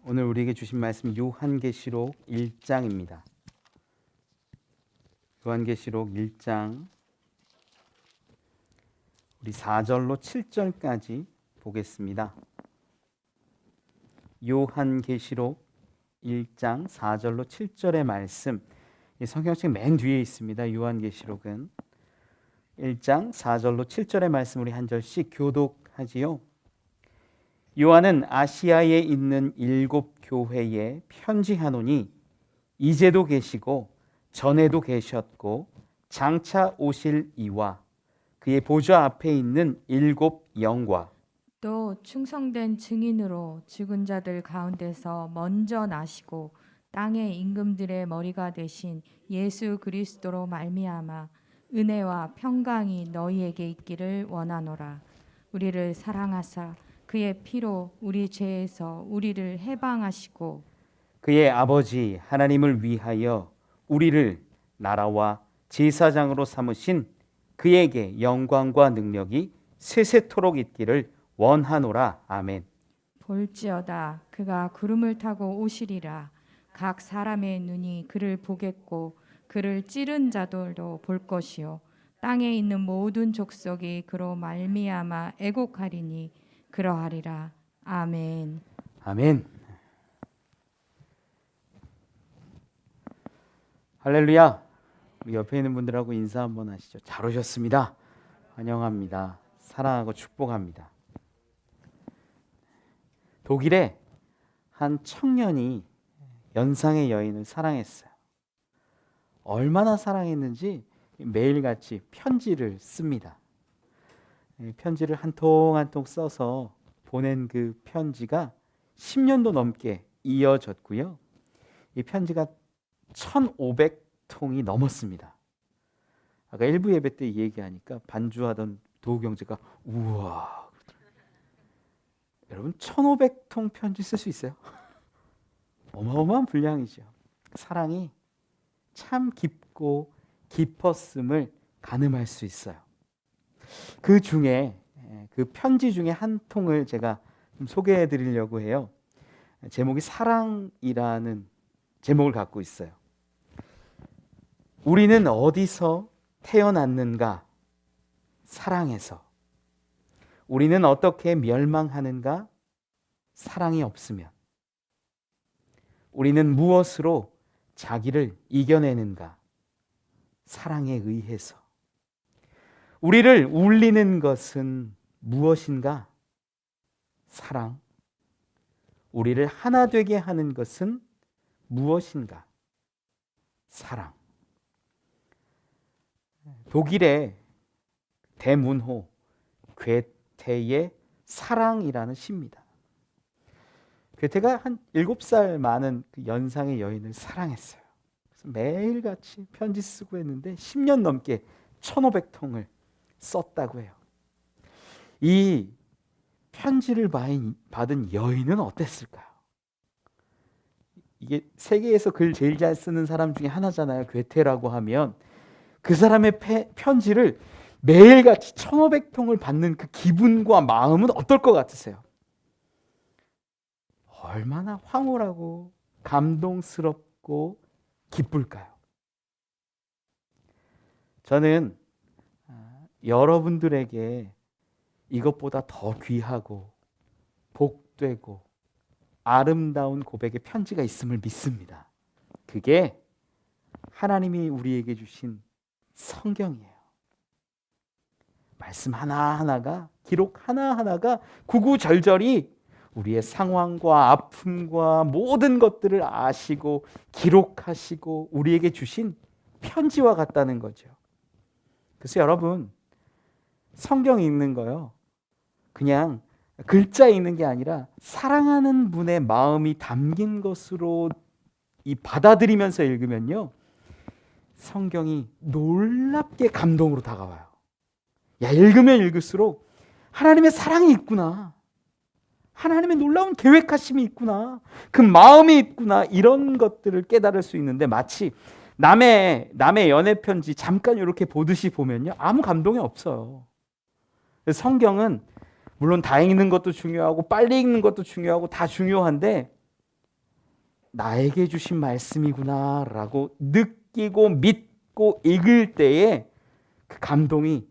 오늘 우리에게 주신 말씀 요한계시록 1장입니다. 요한계시록 1장 우리 4절로 7절까지 보겠습니다. 요한계시록 1장 4절로 7절의 말씀, 이 성경책 맨 뒤에 있습니다. 요한계시록은 1장 4절로 7절의 말씀 우리 한 절씩 교독하지요. 요한은 아시아에 있는 7 교회에 편지하노니 이제도 계시고 전에도 계셨고 장차 오실 이와 그의 보좌 앞에 있는 7 영과 또 충성된 증인으로 죽은 자들 가운데서 먼저 나시고 땅의 임금들의 머리가 되신 예수 그리스도로 말미암아 은혜와 평강이 너희에게 있기를 원하노라. 우리를 사랑하사 그의 피로 우리 죄에서 우리를 해방하시고 그의 아버지 하나님을 위하여 우리를 나라와 제사장으로 삼으신 그에게 영광과 능력이 세세토록 있기를 원하노라. 아멘. 볼지어다 그가 구름을 타고 오시리라. 각 사람의 눈이 그를 보겠고 그를 찌른 자들도 볼 것이요 땅에 있는 모든 족속이 그로 말미암아 애곡하리니 그러하리라. 아멘. 아멘. 할렐루야. 우리 옆에 있는 분들하고 인사 한번 하시죠. 잘 오셨습니다. 환영합니다. 사랑하고 축복합니다. 독일에 한 청년이 연상의 여인을 사랑했어요. 얼마나 사랑했는지 매일같이 편지를 씁니다. 편지를 한 통 한 통 써서 보낸 그 편지가 10년도 넘게 이어졌고요. 이 편지가 1,500통이 넘었습니다. 아까 일부 예배 때 얘기하니까 반주하던 도우 형제가 우와. 여러분 1,500통 편지 쓸 수 있어요? 어마어마한 분량이죠. 사랑이 참 깊고 깊었음을 가늠할 수 있어요. 그 중에 그 편지 중에 한 통을 제가 좀 소개해 드리려고 해요. 제목이 사랑이라는 제목을 갖고 있어요. 우리는 어디서 태어났는가? 사랑에서. 우리는 어떻게 멸망하는가? 사랑이 없으면. 우리는 무엇으로 자기를 이겨내는가? 사랑에 의해서. 우리를 울리는 것은 무엇인가? 사랑. 우리를 하나 되게 하는 것은 무엇인가? 사랑. 독일의 대문호 괴테의 사랑이라는 시입니다. 괴테가 한 7살 많은 그 연상의 여인을 사랑했어요. 그래서 매일같이 편지 쓰고 했는데 10년 넘게 1,500통을 썼다고 해요. 이 편지를 받은 여인은 어땠을까요? 이게 세계에서 글 제일 잘 쓰는 사람 중에 하나잖아요. 괴테라고 하면 그 사람의 편지를 매일같이 1,500통을 받는 그 기분과 마음은 어떨 것 같으세요? 얼마나 황홀하고 감동스럽고 기쁠까요? 저는 여러분들에게 이것보다 더 귀하고 복되고 아름다운 고백의 편지가 있음을 믿습니다. 그게 하나님이 우리에게 주신 성경이에요. 말씀 하나하나가, 기록 하나하나가 구구절절이 우리의 상황과 아픔과 모든 것들을 아시고 기록하시고 우리에게 주신 편지와 같다는 거죠. 그래서 여러분, 성경 읽는 거요, 그냥 글자 읽는 게 아니라 사랑하는 분의 마음이 담긴 것으로 받아들이면서 읽으면요, 성경이 놀랍게 감동으로 다가와요. 야, 읽으면 읽을수록 하나님의 사랑이 있구나, 하나님의 놀라운 계획하심이 있구나, 그 마음이 있구나, 이런 것들을 깨달을 수 있는데, 마치 남의 연애 편지 잠깐 이렇게 보듯이 보면요, 아무 감동이 없어요. 성경은 물론 다 읽는 것도 중요하고 빨리 읽는 것도 중요하고 다 중요한데 나에게 주신 말씀이구나라고 느끼고 믿고 읽을 때에 그 감동이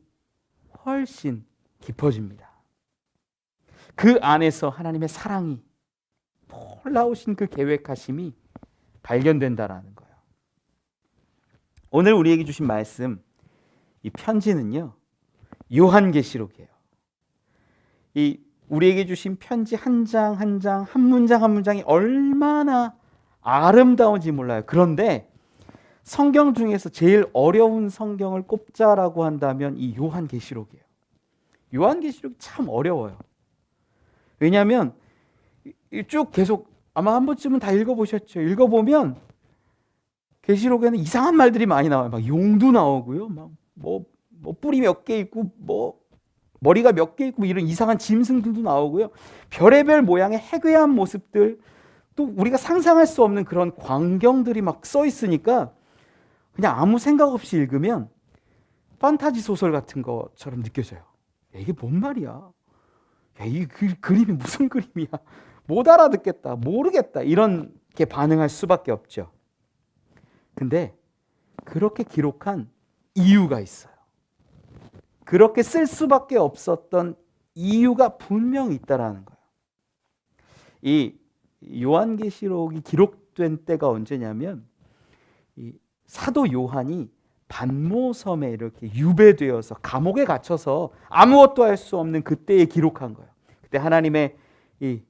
훨씬 깊어집니다. 그 안에서 하나님의 사랑이, 놀라우신 그 계획하심이 발견된다라는 거예요. 오늘 우리에게 주신 말씀, 이 편지는요, 요한계시록이에요. 이 우리에게 주신 편지 한 장 한 장, 한 문장 한 문장이 얼마나 아름다운지 몰라요. 그런데 성경 중에서 제일 어려운 성경을 꼽자라고 한다면 이 요한계시록이에요. 요한계시록이 참 어려워요. 왜냐하면 쭉 계속 아마 한 번쯤은 다 읽어보셨죠. 읽어보면 계시록에는 이상한 말들이 많이 나와요. 막 용도 나오고요. 막 뭐 뿔이 몇 개 있고 뭐 머리가 몇 개 있고 이런 이상한 짐승들도 나오고요. 별의별 모양의 해괴한 모습들, 또 우리가 상상할 수 없는 그런 광경들이 막 써 있으니까 그냥 아무 생각 없이 읽으면 판타지 소설 같은 것처럼 느껴져요. 야, 이게 뭔 말이야? 야, 이 그림이 무슨 그림이야? 못 알아듣겠다, 모르겠다, 이렇게 반응할 수밖에 없죠. 근데 그렇게 기록한 이유가 있어요. 그렇게 쓸 수밖에 없었던 이유가 분명히 있다라는 거예요. 이 요한계시록이 기록된 때가 언제냐면 이 사도 요한이 반모섬에 이렇게 유배되어서 감옥에 갇혀서 아무것도 할 수 없는 그때에 기록한 거예요. 그때 하나님의 이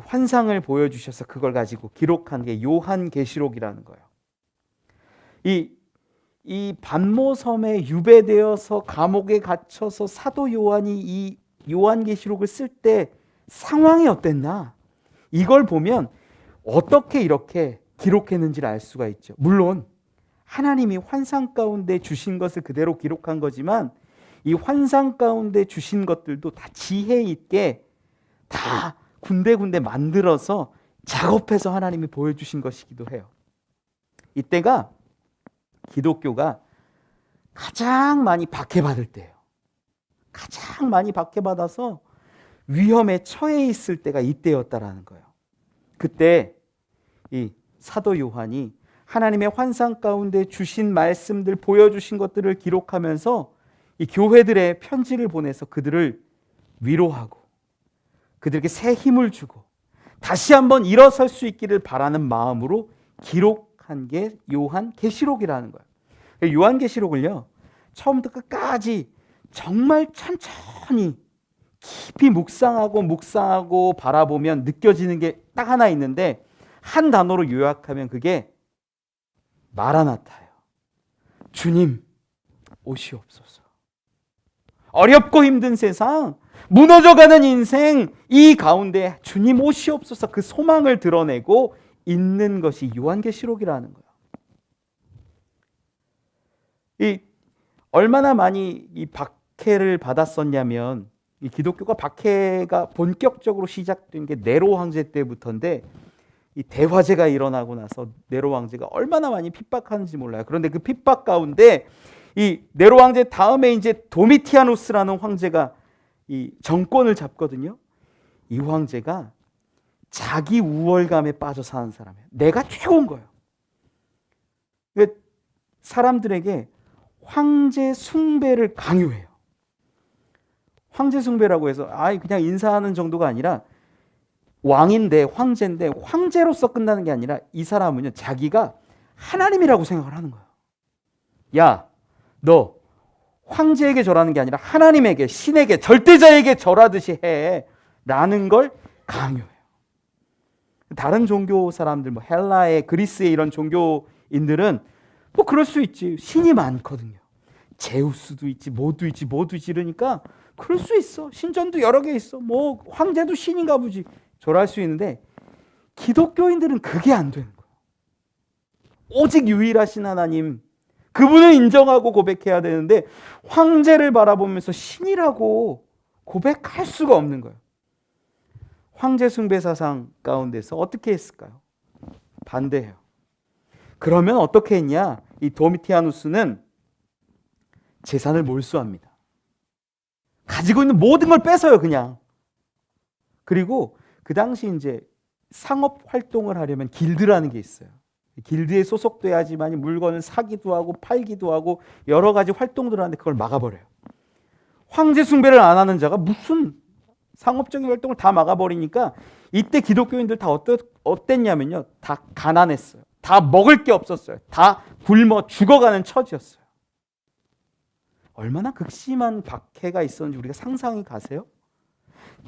환상을 보여주셔서 그걸 가지고 기록한 게 요한계시록이라는 거예요. 이 반모섬에 유배되어서 감옥에 갇혀서 사도 요한이 이 요한계시록을 쓸 때 상황이 어땠나? 이걸 보면 어떻게 이렇게 기록했는지를 알 수가 있죠. 물론 하나님이 환상 가운데 주신 것을 그대로 기록한 거지만 이 환상 가운데 주신 것들도 다 지혜 있게 다 군데군데 만들어서 작업해서 하나님이 보여주신 것이기도 해요. 이때가 기독교가 가장 많이 박해받을 때예요. 가장 많이 박해받아서 위험에 처해 있을 때가 이때였다라는 거예요. 그때 이 사도 요한이 하나님의 환상 가운데 주신 말씀들, 보여주신 것들을 기록하면서 이 교회들의 편지를 보내서 그들을 위로하고 그들에게 새 힘을 주고 다시 한번 일어설 수 있기를 바라는 마음으로 기록한 게 요한계시록이라는 거예요. 요한계시록을요, 처음부터 끝까지 정말 천천히 깊이 묵상하고 바라보면 느껴지는 게 딱 하나 있는데 한 단어로 요약하면 그게 마라나타예요. 주님 오시옵소서. 어렵고 힘든 세상, 무너져가는 인생, 이 가운데 주님 오시옵소서, 그 소망을 드러내고 있는 것이 요한계시록이라는 거예요. 이 얼마나 많이 이 박해를 받았었냐면, 이 기독교가 박해가 본격적으로 시작된 게 네로 황제 때부터인데, 이 대화제가 일어나고 나서 네로 황제가 얼마나 많이 핍박하는지 몰라요. 그런데 그 핍박 가운데 이 네로 황제 다음에 이제 도미티아누스라는 황제가 이 정권을 잡거든요. 이 황제가 자기 우월감에 빠져 사는 사람이에요. 내가 최고인 거예요. 사람들에게 황제 숭배를 강요해요. 황제 숭배라고 해서 그냥 인사하는 정도가 아니라 왕인데, 황제인데 황제로서 끝나는 게 아니라 이 사람은요, 자기가 하나님이라고 생각을 하는 거예요. 야, 너 황제에게 절하는 게 아니라 하나님에게, 신에게, 절대자에게 절하듯이 해 라는 걸 강요해요. 다른 종교 사람들, 뭐 헬라의, 그리스의 이런 종교인들은 뭐 그럴 수 있지. 신이 많거든요. 제우스도 있지, 뭐도 있지 이러니까 그럴 수 있어. 신전도 여러 개 있어. 뭐 황제도 신인가 보지. 절할 수 있는데 기독교인들은 그게 안 되는 거예요. 오직 유일하신 하나님, 그분을 인정하고 고백해야 되는데 황제를 바라보면서 신이라고 고백할 수가 없는 거예요. 황제 숭배 사상 가운데서 어떻게 했을까요? 반대해요. 그러면 어떻게 했냐? 이 도미티아누스는 재산을 몰수합니다. 가지고 있는 모든 걸 뺏어요, 그냥. 그리고 그 당시 이제 상업 활동을 하려면 길드라는 게 있어요. 길드에 소속돼야지만 물건을 사기도 하고 팔기도 하고 여러 가지 활동들을 하는데 그걸 막아버려요. 황제 숭배를 안 하는 자가 무슨 상업적인 활동을 다 막아버리니까 이때 기독교인들 다 어땠냐면요. 다 가난했어요. 다 먹을 게 없었어요. 다 굶어 죽어가는 처지였어요. 얼마나 극심한 박해가 있었는지 우리가 상상이 가세요?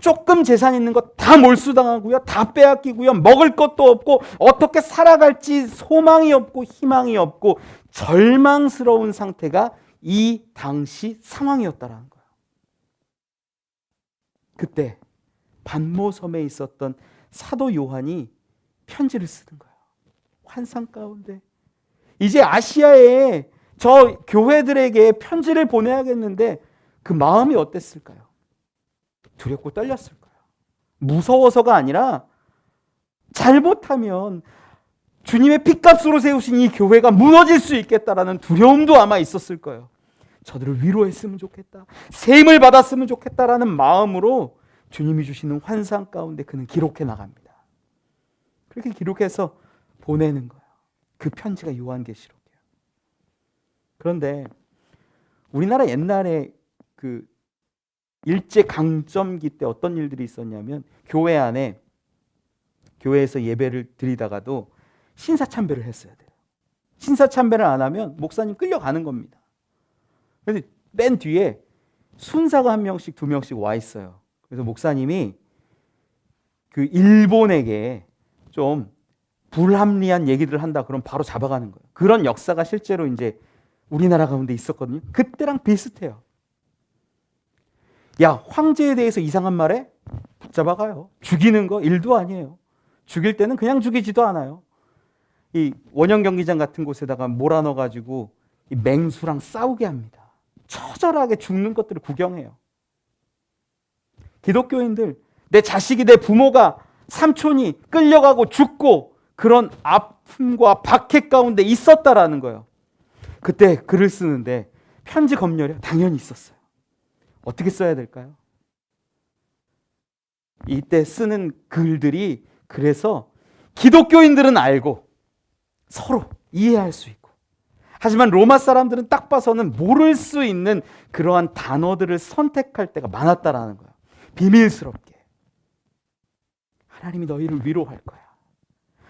조금 재산 있는 거 다 몰수당하고요. 다 빼앗기고요. 먹을 것도 없고 어떻게 살아갈지 소망이 없고 희망이 없고 절망스러운 상태가 이 당시 상황이었다라는 거예요. 그때 반모섬에 있었던 사도 요한이 편지를 쓰는 거예요. 환상 가운데 이제 아시아에 저 교회들에게 편지를 보내야겠는데 그 마음이 어땠을까요? 두렵고 떨렸을 거예요. 무서워서가 아니라 잘못하면 주님의 핏값으로 세우신 이 교회가 무너질 수 있겠다라는 두려움도 아마 있었을 거예요. 저들을 위로했으면 좋겠다. 세임을 받았으면 좋겠다라는 마음으로 주님이 주시는 환상 가운데 그는 기록해 나갑니다. 그렇게 기록해서 보내는 거예요. 그 편지가 요한계시록이에요. 그런데 우리나라 옛날에 그 일제 강점기 때 어떤 일들이 있었냐면 교회 안에 교회에서 예배를 드리다가도 신사참배를 했어야 돼요. 신사참배를 안 하면 목사님 끌려가는 겁니다. 그래서 맨 뒤에 순사가 한 명씩 두 명씩 와 있어요. 그래서 목사님이 그 일본에게 좀 불합리한 얘기들을 한다 그러면 바로 잡아가는 거예요. 그런 역사가 실제로 이제 우리나라 가운데 있었거든요. 그때랑 비슷해요. 야, 황제에 대해서 이상한 말에 붙잡아가요. 죽이는 거 일도 아니에요. 죽일 때는 그냥 죽이지도 않아요. 이 원형 경기장 같은 곳에다가 몰아넣어가지고 이 맹수랑 싸우게 합니다. 처절하게 죽는 것들을 구경해요. 기독교인들, 내 자식이, 내 부모가, 삼촌이 끌려가고 죽고 그런 아픔과 박해 가운데 있었다라는 거예요. 그때 글을 쓰는데 편지 검열이 당연히 있었어요. 어떻게 써야 될까요? 이때 쓰는 글들이 그래서 기독교인들은 알고 서로 이해할 수 있고, 하지만 로마 사람들은 딱 봐서는 모를 수 있는 그러한 단어들을 선택할 때가 많았다라는 거예요. 비밀스럽게. 하나님이 너희를 위로할 거야.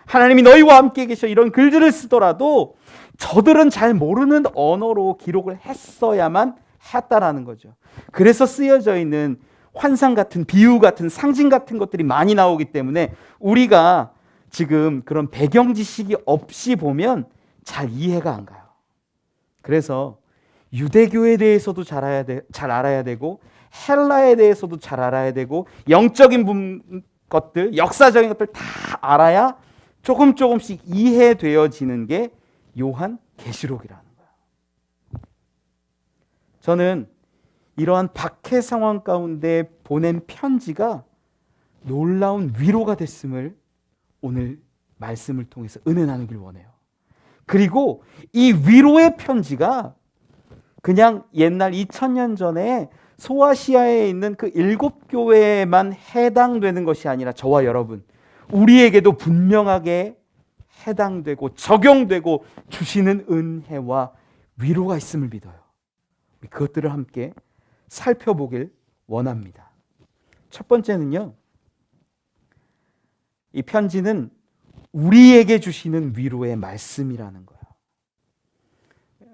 하나님이 너희와 함께 계셔. 이런 글들을 쓰더라도 저들은 잘 모르는 언어로 기록을 했어야만 했다라는 거죠. 그래서 쓰여져 있는 환상 같은 비유 같은 상징 같은 것들이 많이 나오기 때문에 우리가 지금 그런 배경 지식이 없이 보면 잘 이해가 안 가요. 그래서 유대교에 대해서도 잘 알아야 되고 헬라에 대해서도 잘 알아야 되고 영적인 것들, 역사적인 것들 다 알아야 조금씩 이해되어지는 게 요한계시록이라는 거예요. 저는 이러한 박해 상황 가운데 보낸 편지가 놀라운 위로가 됐음을 오늘 말씀을 통해서 은혜 나누길 원해요. 그리고 이 위로의 편지가 그냥 옛날 2000년 전에 소아시아에 있는 그 7교회에만 해당되는 것이 아니라 저와 여러분, 우리에게도 분명하게 해당되고 적용되고 주시는 은혜와 위로가 있음을 믿어요. 그것들을 함께 살펴보길 원합니다. 첫 번째는요, 이 편지는 우리에게 주시는 위로의 말씀이라는 거예요.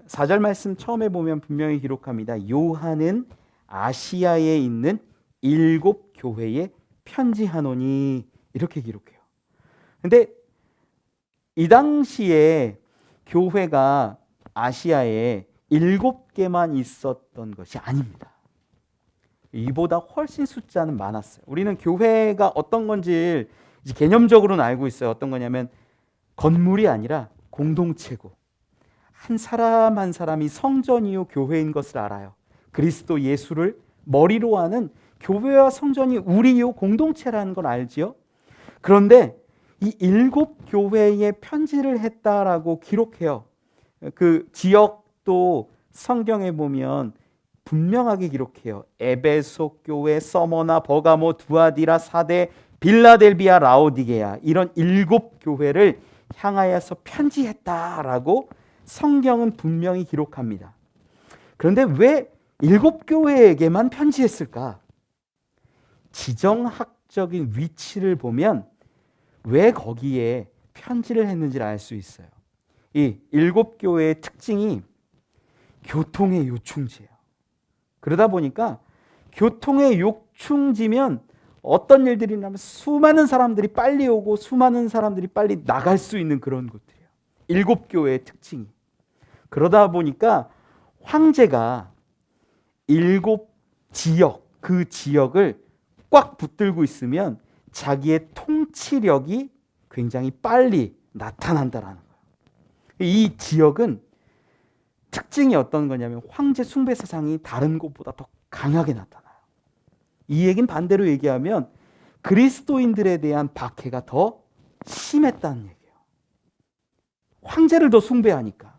4절 말씀 처음에 보면 분명히 기록합니다. 요한은 아시아에 있는 7교회에 편지하노니, 이렇게 기록해요. 근데 이 당시에 교회가 아시아에 7개만 있었던 것이 아닙니다. 이보다 훨씬 숫자는 많았어요. 우리는 교회가 어떤 건지 이제 개념적으로는 알고 있어요. 어떤 거냐면 건물이 아니라 공동체고 한 사람 한 사람이 성전이요 교회인 것을 알아요. 그리스도 예수를 머리로 하는 교회와 성전이 우리요 공동체라는 걸 알지요. 그런데 이 7교회에 편지를 했다라고 기록해요. 그 지역도 성경에 보면 분명하게 기록해요. 에베소 교회, 서머나, 버가모, 두아디라, 사대, 빌라델비아, 라오디게아 이런 7교회를 향하여서 편지했다라고 성경은 분명히 기록합니다. 그런데 왜 7교회에게만 편지했을까? 지정학적인 위치를 보면 왜 거기에 편지를 했는지를 알 수 있어요. 이 7교회의 특징이 교통의 요충지예요. 그러다 보니까 교통의 요충지면 어떤 일들이 나면 수많은 사람들이 빨리 오고 수많은 사람들이 빨리 나갈 수 있는 그런 곳들이에요. 7교회의 특징이. 그러다 보니까 황제가 7지역, 그 지역을 꽉 붙들고 있으면 자기의 통치력이 굉장히 빨리 나타난다라는 거예요. 이 지역은 특징이 어떤 거냐면 황제 숭배 사상이 다른 곳보다 더 강하게 나타나요. 이 얘기는 반대로 얘기하면 그리스도인들에 대한 박해가 더 심했다는 얘기예요. 황제를 더 숭배하니까.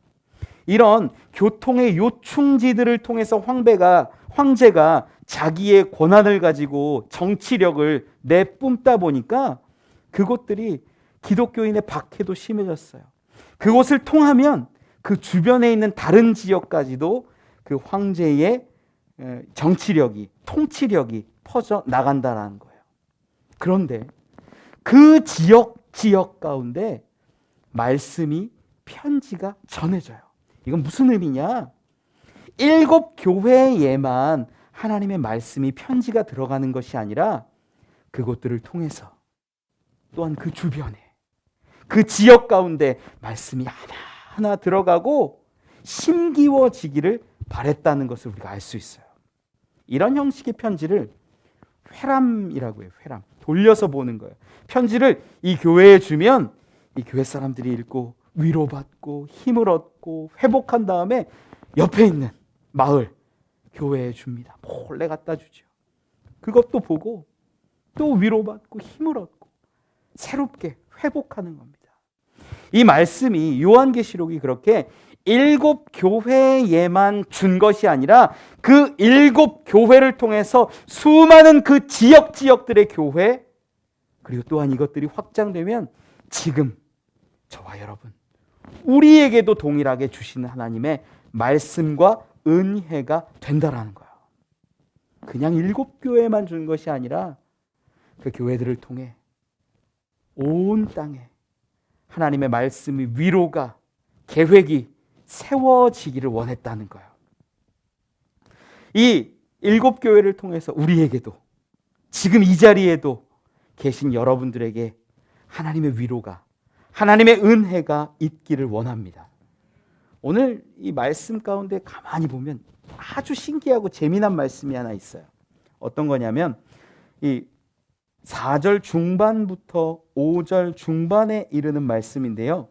이런 교통의 요충지들을 통해서 황제가 자기의 권한을 가지고 정치력을 내뿜다 보니까 그곳들이 기독교인의 박해도 심해졌어요. 그곳을 통하면 그 주변에 있는 다른 지역까지도 그 황제의 정치력이, 통치력이 퍼져 나간다는 거예요. 그런데 그 지역 가운데 말씀이, 편지가 전해져요. 이건 무슨 의미냐? 7교회에만 하나님의 말씀이, 편지가 들어가는 것이 아니라 그곳들을 통해서 또한 그 주변에, 그 지역 가운데 말씀이 하나하나 들어가고 심기워지기를 바랬다는 것을 우리가 알 수 있어요. 이런 형식의 편지를 회람이라고 해요. 회람. 돌려서 보는 거예요. 편지를 이 교회에 주면 이 교회 사람들이 읽고 위로받고 힘을 얻고 회복한 다음에 옆에 있는 마을, 교회에 줍니다. 몰래 갖다 주죠. 그것도 보고 또 위로받고 힘을 얻고 새롭게 회복하는 겁니다. 이 말씀이, 요한계시록이 그렇게 7교회에만 준 것이 아니라 그 7교회를 통해서 수많은 그 지역들의 교회, 그리고 또한 이것들이 확장되면 지금 저와 여러분, 우리에게도 동일하게 주시는 하나님의 말씀과 은혜가 된다라는 거예요. 그냥 7교회만 준 것이 아니라 그 교회들을 통해 온 땅에 하나님의 말씀이, 위로가, 계획이 세워지기를 원했다는 거예요. 이 7교회를 통해서 우리에게도, 지금 이 자리에도 계신 여러분들에게 하나님의 위로가, 하나님의 은혜가 있기를 원합니다. 오늘 이 말씀 가운데 가만히 보면 아주 신기하고 재미난 말씀이 하나 있어요. 어떤 거냐면 이 4절 중반부터 5절 중반에 이르는 말씀인데요.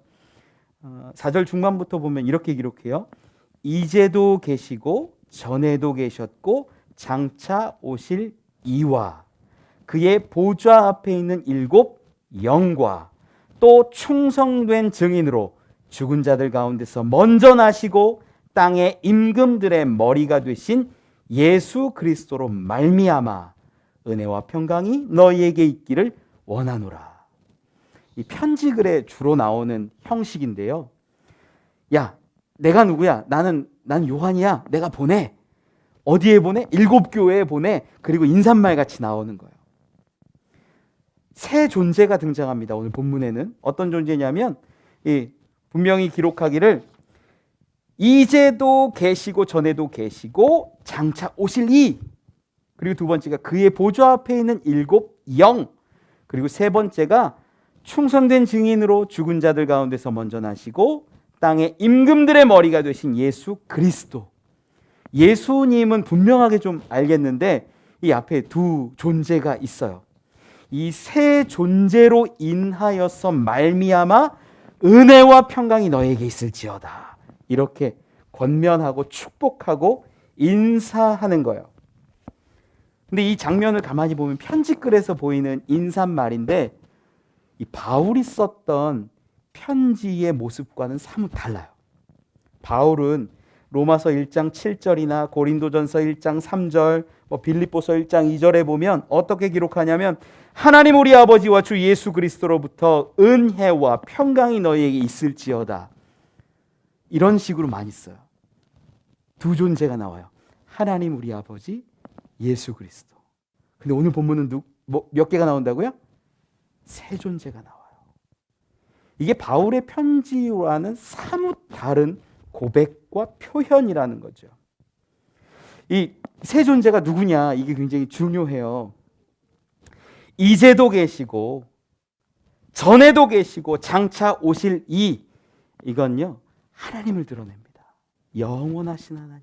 4절 중반부터 보면 이렇게 기록해요. 이제도 계시고 전에도 계셨고 장차 오실 이와 그의 보좌 앞에 있는 7 영과 또 충성된 증인으로 죽은 자들 가운데서 먼저 나시고 땅의 임금들의 머리가 되신 예수 그리스도로 말미암아 은혜와 평강이 너희에게 있기를 원하노라. 이 편지글에 주로 나오는 형식인데요. 야, 내가 누구야? 나는 요한이야. 내가 보내. 어디에 보내? 7교회에 보내. 그리고 인사말 같이 나오는 거예요. 새 존재가 등장합니다. 오늘 본문에는 어떤 존재냐면 분명히 기록하기를 이제도 계시고 전에도 계시고 장차 오실 이, 그리고 두 번째가 그의 보좌 앞에 있는 7 영, 그리고 세 번째가 충성된 증인으로 죽은 자들 가운데서 먼저 나시고 땅의 임금들의 머리가 되신 예수 그리스도. 예수님은 분명하게 좀 알겠는데 이 앞에 두 존재가 있어요. 이 세 존재로 인하여서 말미암아 은혜와 평강이 너에게 있을지어다. 이렇게 권면하고 축복하고 인사하는 거예요. 근데 이 장면을 가만히 보면 편지글에서 보이는 인사말인데 이 바울이 썼던 편지의 모습과는 사뭇 달라요. 바울은 로마서 1장 7절이나 고린도전서 1장 3절, 빌립보서 1장 2절에 보면 어떻게 기록하냐면 하나님 우리 아버지와 주 예수 그리스도로부터 은혜와 평강이 너희에게 있을지어다. 이런 식으로 많이 써요. 두 존재가 나와요. 하나님 우리 아버지, 예수 그리스도. 근데 오늘 본문은 몇 개가 나온다고요? 세 존재가 나와요. 이게 바울의 편지와는 사뭇 다른 고백과 표현이라는 거죠. 이 세 존재가 누구냐, 이게 굉장히 중요해요. 이제도 계시고 전에도 계시고 장차 오실 이건요 하나님을 드러냅니다. 영원하신 하나님,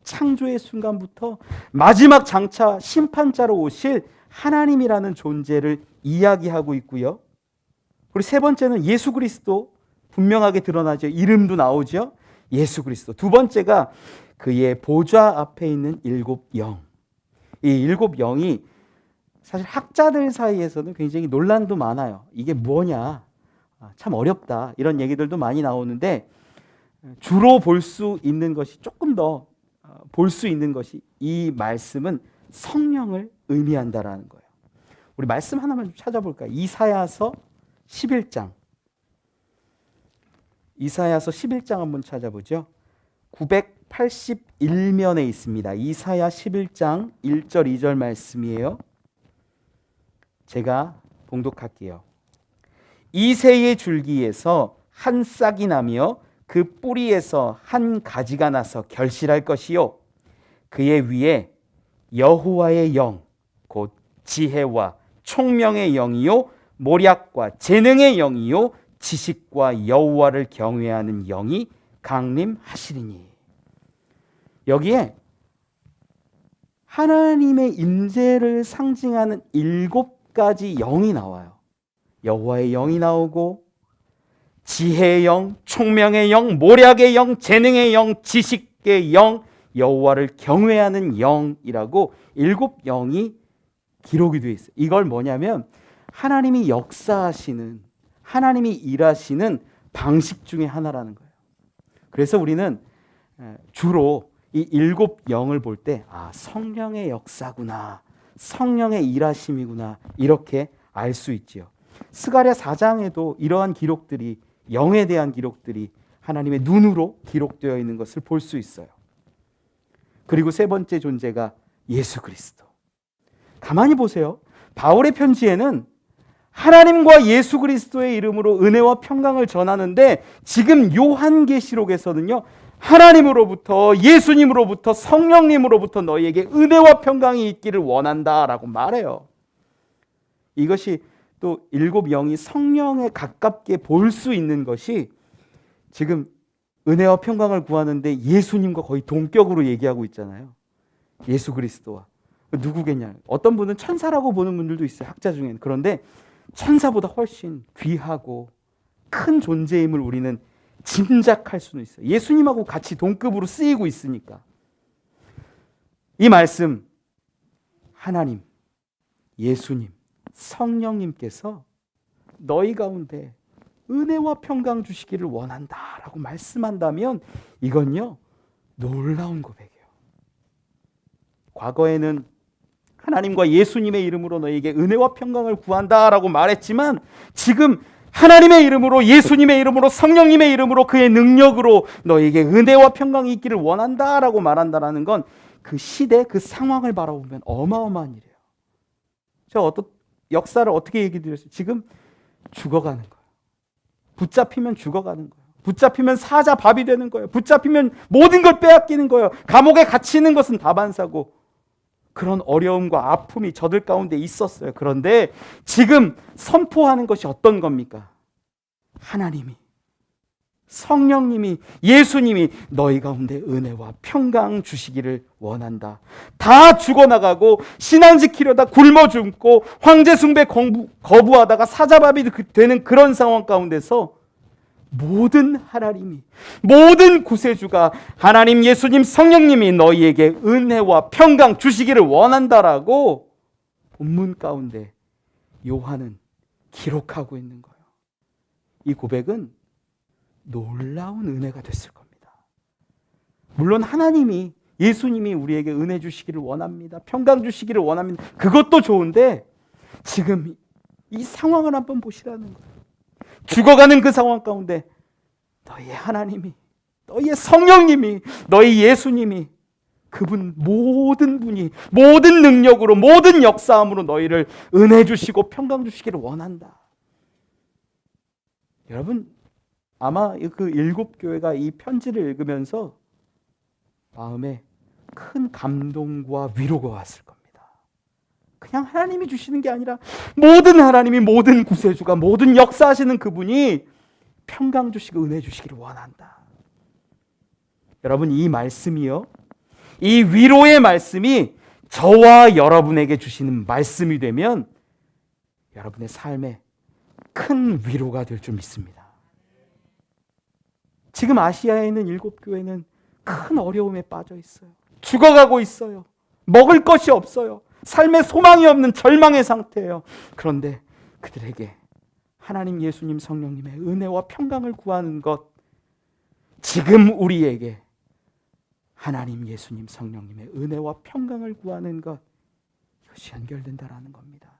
창조의 순간부터 마지막 장차 심판자로 오실 하나님이라는 존재를 이야기하고 있고요. 그리고 세 번째는 예수 그리스도, 분명하게 드러나죠. 이름도 나오죠. 예수 그리스도. 두 번째가 그의 보좌 앞에 있는 일곱 영. 이 일곱 영이 사실 학자들 사이에서는 굉장히 논란도 많아요. 이게 뭐냐, 참 어렵다, 이런 얘기들도 많이 나오는데 주로 볼 수 있는 것이, 조금 더 볼 수 있는 것이, 이 말씀은 성령을 의미한다라는 거예요. 우리 말씀 하나만 좀 찾아볼까요? 이사야서 11장. 이사야서 11장 한번 찾아보죠. 981면에 있습니다. 이사야 11장 1절 2절 말씀이에요. 제가 봉독할게요. 이새의 줄기에서 한 싹이 나며 그 뿌리에서 한 가지가 나서 결실할 것이요, 그의 위에 여호와의 영, 곧 지혜와 총명의 영이요 모략과 재능의 영이요 지식과 여호와를 경외하는 영이 강림하시리니. 여기에 하나님의 임재를 상징하는 7가지 영이 나와요. 여호와의 영이 나오고, 지혜의 영, 총명의 영, 모략의 영, 재능의 영, 지식의 영, 여호와를 경외하는 영이라고 7영이 기록이 되어 있어요. 이걸 뭐냐면 하나님이 역사하시는, 하나님이 일하시는 방식 중에 하나라는 거예요. 그래서 우리는 주로 이 7영을 볼 때 성령의 역사구나, 성령의 일하심이구나, 이렇게 알 수 있지요. 스가랴 4장에도 이러한 기록들이, 영에 대한 기록들이 하나님의 눈으로 기록되어 있는 것을 볼 수 있어요. 그리고 세 번째 존재가 예수 그리스도. 가만히 보세요. 바울의 편지에는 하나님과 예수 그리스도의 이름으로 은혜와 평강을 전하는데, 지금 요한계시록에서는요 하나님으로부터, 예수님으로부터, 성령님으로부터 너희에게 은혜와 평강이 있기를 원한다라고 말해요. 이것이 또 7영이 성령에 가깝게 볼 수 있는 것이, 지금 은혜와 평강을 구하는데 예수님과 거의 동격으로 얘기하고 있잖아요. 예수 그리스도와. 누구겠냐, 어떤 분은 천사라고 보는 분들도 있어요, 학자 중에는. 그런데 천사보다 훨씬 귀하고 큰 존재임을 우리는 짐작할 수는 있어요. 예수님하고 같이 동급으로 쓰이고 있으니까. 이 말씀, 하나님, 예수님, 성령님께서 너희 가운데 은혜와 평강 주시기를 원한다라고 말씀한다면, 이건요 놀라운 고백이에요. 과거에는 하나님과 예수님의 이름으로 너희에게 은혜와 평강을 구한다라고 말했지만, 지금 하나님의 이름으로, 예수님의 이름으로, 성령님의 이름으로, 그의 능력으로 너희에게 은혜와 평강이 있기를 원한다라고 말한다라는 건 그 시대, 그 상황을 바라보면 어마어마한 일이에요. 제가 어떤 역사를 어떻게 얘기 드렸어요? 지금 죽어가는 거예요. 붙잡히면 죽어가는 거예요. 붙잡히면 사자 밥이 되는 거예요. 붙잡히면 모든 걸 빼앗기는 거예요. 감옥에 갇히는 것은 다반사고, 그런 어려움과 아픔이 저들 가운데 있었어요. 그런데 지금 선포하는 것이 어떤 겁니까? 하나님이, 성령님이, 예수님이 너희 가운데 은혜와 평강 주시기를 원한다. 다 죽어나가고 신앙 지키려다 굶어 죽고 황제 숭배 거부하다가 사자밥이 되는 그런 상황 가운데서 모든 하나님이, 모든 구세주가 하나님, 예수님, 성령님이 너희에게 은혜와 평강 주시기를 원한다라고 본문 가운데 요한은 기록하고 있는 거예요. 이 고백은 놀라운 은혜가 됐을 겁니다. 물론 하나님이 예수님이 우리에게 은혜 주시기를 원합니다. 평강 주시기를 원합니다. 그것도 좋은데 지금 이 상황을 한번 보시라는 거예요. 죽어가는 그 상황 가운데 너희의 하나님이, 너희의 성령님이, 너희 예수님이, 그분 모든 분이 모든 능력으로 모든 역사함으로 너희를 은혜 주시고 평강 주시기를 원한다. 여러분 아마 그 7교회가 이 편지를 읽으면서 마음에 큰 감동과 위로가 왔을 겁니다. 그냥 하나님이 주시는 게 아니라 모든 하나님이, 모든 구세주가, 모든 역사하시는 그분이 평강 주시고 은혜 주시기를 원한다. 여러분 이 말씀이요, 이 위로의 말씀이 저와 여러분에게 주시는 말씀이 되면 여러분의 삶에 큰 위로가 될 줄 믿습니다. 지금 아시아에 있는 7교회는 큰 어려움에 빠져 있어요. 죽어가고 있어요. 먹을 것이 없어요. 삶에 소망이 없는 절망의 상태예요. 그런데 그들에게 하나님, 예수님, 성령님의 은혜와 평강을 구하는 것, 지금 우리에게 하나님, 예수님, 성령님의 은혜와 평강을 구하는 것, 이것이 연결된다라는 겁니다.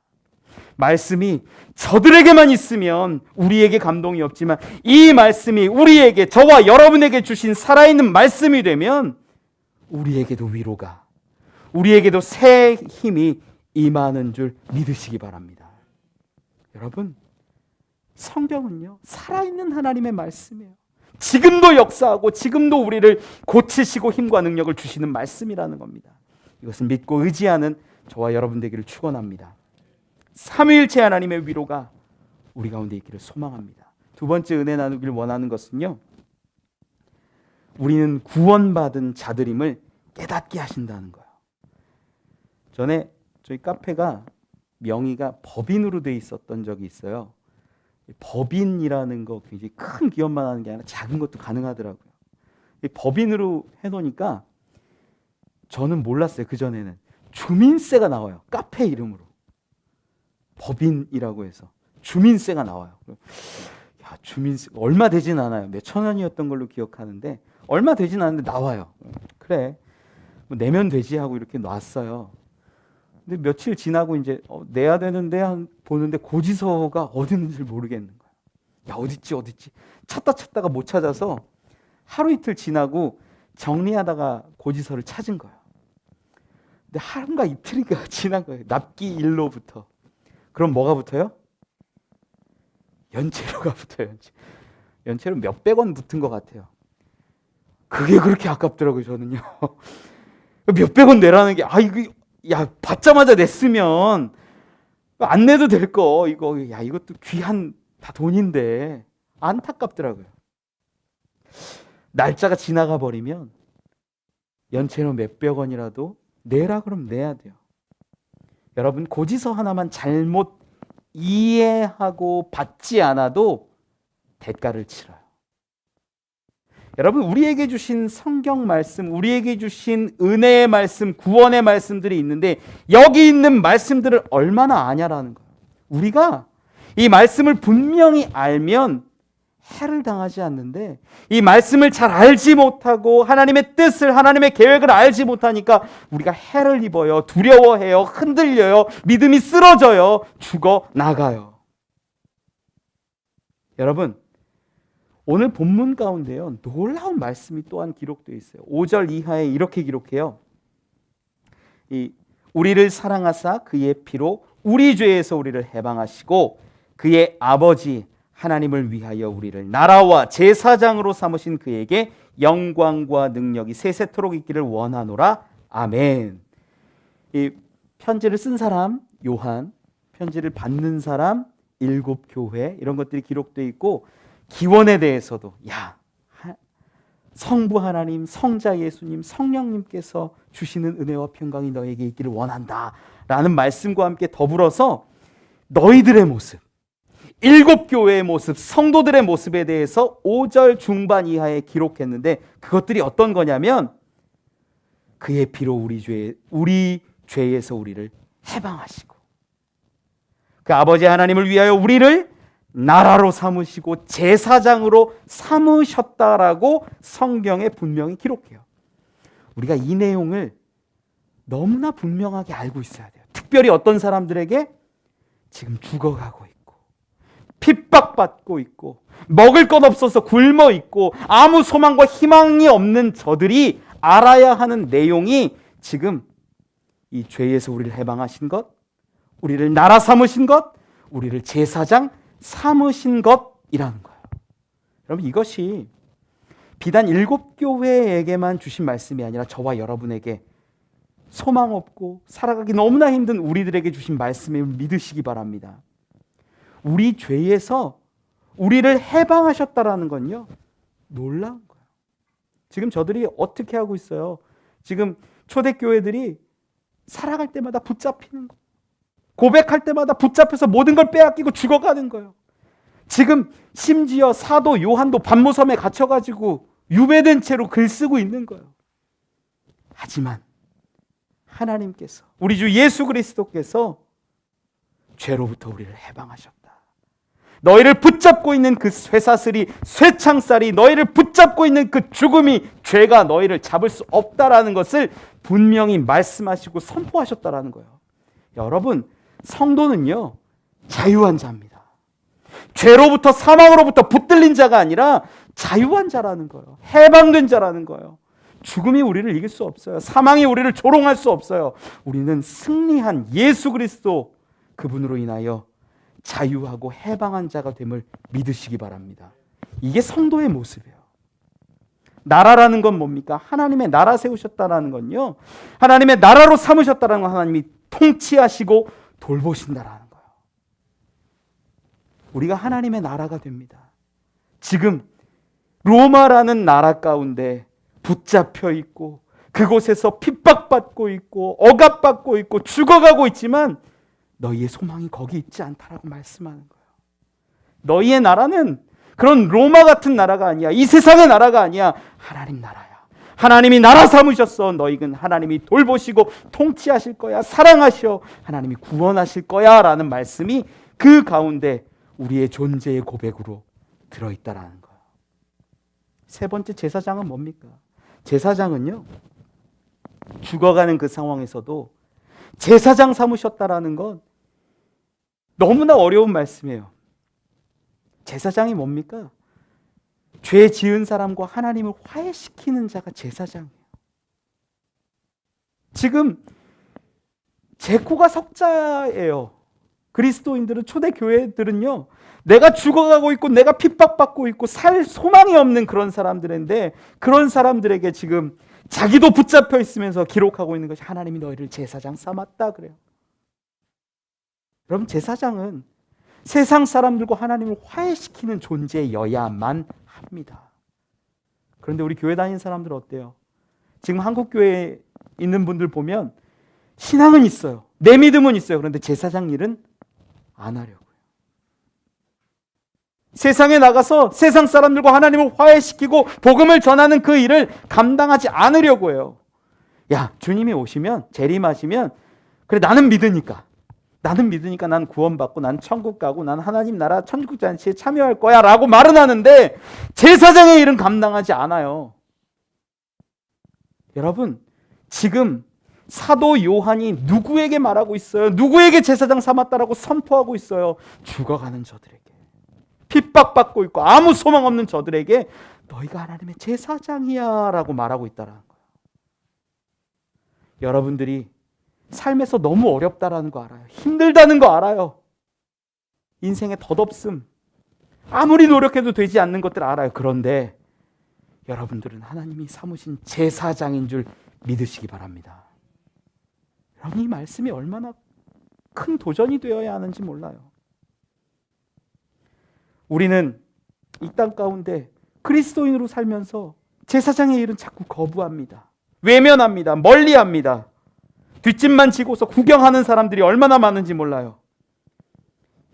말씀이 저들에게만 있으면 우리에게 감동이 없지만 이 말씀이 우리에게, 저와 여러분에게 주신 살아있는 말씀이 되면 우리에게도 위로가, 우리에게도 새 힘이 임하는 줄 믿으시기 바랍니다. 여러분, 성경은요 살아있는 하나님의 말씀이에요. 지금도 역사하고 지금도 우리를 고치시고 힘과 능력을 주시는 말씀이라는 겁니다. 이것을 믿고 의지하는 저와 여러분 되기를 축원합니다. 삼위일체 하나님의 위로가 우리 가운데 있기를 소망합니다. 두 번째 은혜 나누기를 원하는 것은요, 우리는 구원받은 자들임을 깨닫게 하신다는 거예요. 전에 저희 카페가 명의가 법인으로 돼 있었던 적이 있어요. 법인이라는 거 굉장히 큰 기업만 하는 게 아니라 작은 것도 가능하더라고요. 법인으로 해놓으니까 저는 몰랐어요. 그전에는 주민세가 나와요. 카페 이름으로 법인이라고 해서 주민세가 나와요. 야, 주민세 얼마 되진 않아요. 몇천 원이었던 걸로 기억하는데 얼마 되진 않는데 나와요. 그래, 뭐 내면 되지 하고 이렇게 놨어요. 근데 며칠 지나고 이제 내야 되는데 보는데 고지서가 어디 있는지 모르겠는 거야. 야, 어딨지 찾다가 못 찾아서 하루 이틀 지나고 정리하다가 고지서를 찾은 거야. 근데 하루인가 이틀인가 지난 거예요. 납기 일로부터. 그럼 뭐가 붙어요? 연체료가 붙어요. 연체료 몇백 원 붙은 것 같아요. 그게 그렇게 아깝더라고요. 저는요. 몇백 원 내라는 게, 이거, 야, 받자마자 냈으면 안 내도 될 거, 이거, 야, 이것도 귀한 다 돈인데 안타깝더라고요. 날짜가 지나가 버리면 연체료 몇백 원이라도 내라 그러면 내야 돼요. 여러분, 고지서 하나만 잘못 이해하고 받지 않아도 대가를 치러요. 여러분, 우리에게 주신 성경 말씀, 우리에게 주신 은혜의 말씀, 구원의 말씀들이 있는데 여기 있는 말씀들을 얼마나 아냐라는 거예요. 우리가 이 말씀을 분명히 알면 해를 당하지 않는데 이 말씀을 잘 알지 못하고 하나님의 뜻을, 하나님의 계획을 알지 못하니까 우리가 해를 입어요. 두려워해요. 흔들려요. 믿음이 쓰러져요. 죽어나가요. 여러분, 오늘 본문 가운데요, 놀라운 말씀이 또한 기록되어 있어요. 5절 이하에 이렇게 기록해요. 우리를 사랑하사 그의 피로 우리 죄에서 우리를 해방하시고 그의 아버지 하나님을 위하여 우리를 나라와 제사장으로 삼으신 그에게 영광과 능력이 세세토록 있기를 원하노라. 아멘. 이 편지를 쓴 사람 요한, 편지를 받는 사람 7교회, 이런 것들이 기록되어 있고, 기원에 대해서도 성부 하나님, 성자 예수님, 성령님께서 주시는 은혜와 평강이 너에게 있기를 원한다 라는 말씀과 함께 더불어서 너희들의 모습, 7교회의 모습, 성도들의 모습에 대해서 5절 중반 이하에 기록했는데, 그것들이 어떤 거냐면 그의 피로 우리 죄에서 우리를 해방하시고 그 아버지 하나님을 위하여 우리를 나라로 삼으시고 제사장으로 삼으셨다라고 성경에 분명히 기록해요. 우리가 이 내용을 너무나 분명하게 알고 있어야 돼요. 특별히 어떤 사람들에게 지금 죽어가고 있고 핍박받고 있고 먹을 것 없어서 굶어 있고 아무 소망과 희망이 없는 저들이 알아야 하는 내용이 지금 이 죄에서 우리를 해방하신 것, 우리를 나라 삼으신 것, 우리를 제사장 삼으신 것이라는 거예요. 여러분, 이것이 비단 7교회에게만 주신 말씀이 아니라 저와 여러분에게 소망 없고 살아가기 너무나 힘든 우리들에게 주신 말씀을 믿으시기 바랍니다. 우리 죄에서 우리를 해방하셨다라는 건요, 놀라운 거예요. 지금 저들이 어떻게 하고 있어요? 지금 초대교회들이 살아갈 때마다 붙잡히는 거예요. 고백할 때마다 붙잡혀서 모든 걸 빼앗기고 죽어가는 거예요. 지금 심지어 사도 요한도 반모섬에 갇혀가지고 유배된 채로 글 쓰고 있는 거예요. 하지만 하나님께서, 우리 주 예수 그리스도께서 죄로부터 우리를 해방하셨다. 너희를 붙잡고 있는 그 쇠사슬이, 쇠창살이, 너희를 붙잡고 있는 그 죽음이, 죄가 너희를 잡을 수 없다라는 것을 분명히 말씀하시고 선포하셨다라는 거예요. 여러분, 성도는요, 자유한 자입니다. 죄로부터, 사망으로부터 붙들린 자가 아니라 자유한 자라는 거예요. 해방된 자라는 거예요. 죽음이 우리를 이길 수 없어요. 사망이 우리를 조롱할 수 없어요. 우리는 승리한 예수 그리스도, 그분으로 인하여 자유하고 해방한 자가 됨을 믿으시기 바랍니다. 이게 성도의 모습이에요. 나라라는 건 뭡니까? 하나님의 나라 세우셨다라는 건요, 하나님의 나라로 삼으셨다라는 건 하나님이 통치하시고 돌보신다라는 거예요. 우리가 하나님의 나라가 됩니다. 지금 로마라는 나라 가운데 붙잡혀 있고 그곳에서 핍박받고 있고 억압받고 있고 죽어가고 있지만 너희의 소망이 거기 있지 않다라고 말씀하는 거예요. 너희의 나라는 그런 로마 같은 나라가 아니야. 이 세상의 나라가 아니야. 하나님 나라야. 하나님이 나라 삼으셨어. 너희는 하나님이 돌보시고 통치하실 거야. 사랑하셔. 하나님이 구원하실 거야. 라는 말씀이 그 가운데 우리의 존재의 고백으로 들어있다라는 거예요. 세 번째, 제사장은 뭡니까? 제사장은요, 죽어가는 그 상황에서도 제사장 삼으셨다라는 건 너무나 어려운 말씀이에요. 제사장이 뭡니까? 죄 지은 사람과 하나님을 화해시키는 자가 제사장이에요. 지금 제코가 석자예요. 그리스도인들은, 초대교회들은요, 내가 죽어가고 있고 내가 핍박받고 있고 살 소망이 없는 그런 사람들인데, 그런 사람들에게 지금 자기도 붙잡혀 있으면서 기록하고 있는 것이 하나님이 너희를 제사장 삼았다 그래요. 여러분, 제사장은 세상 사람들과 하나님을 화해시키는 존재여야만 합니다. 그런데 우리 교회 다니는 사람들 어때요? 지금 한국 교회에 있는 분들 보면 신앙은 있어요. 내 믿음은 있어요. 그런데 제사장 일은 안 하려고요. 세상에 나가서 세상 사람들과 하나님을 화해시키고 복음을 전하는 그 일을 감당하지 않으려고 해요. 야, 주님이 오시면, 재림하시면, 그래, 나는 믿으니까 난 구원받고 난 천국 가고 난 하나님 나라 천국 잔치에 참여할 거야 라고 말은 하는데 제사장의 일은 감당하지 않아요. 여러분, 지금 사도 요한이 누구에게 말하고 있어요? 누구에게 제사장 삼았다라고 선포하고 있어요? 죽어가는 저들에게, 핍박받고 있고 아무 소망 없는 저들에게 너희가 하나님의 제사장이야 라고 말하고 있다는 거예요. 여러분들이 삶에서 너무 어렵다라는 거 알아요. 힘들다는 거 알아요. 인생의 덧없음, 아무리 노력해도 되지 않는 것들 알아요. 그런데 여러분들은 하나님이 삼으신 제사장인 줄 믿으시기 바랍니다. 여러분, 이 말씀이 얼마나 큰 도전이 되어야 하는지 몰라요. 우리는 이 땅 가운데 그리스도인으로 살면서 제사장의 일은 자꾸 거부합니다. 외면합니다. 멀리합니다. 뒷짐만 지고서 구경하는 사람들이 얼마나 많은지 몰라요.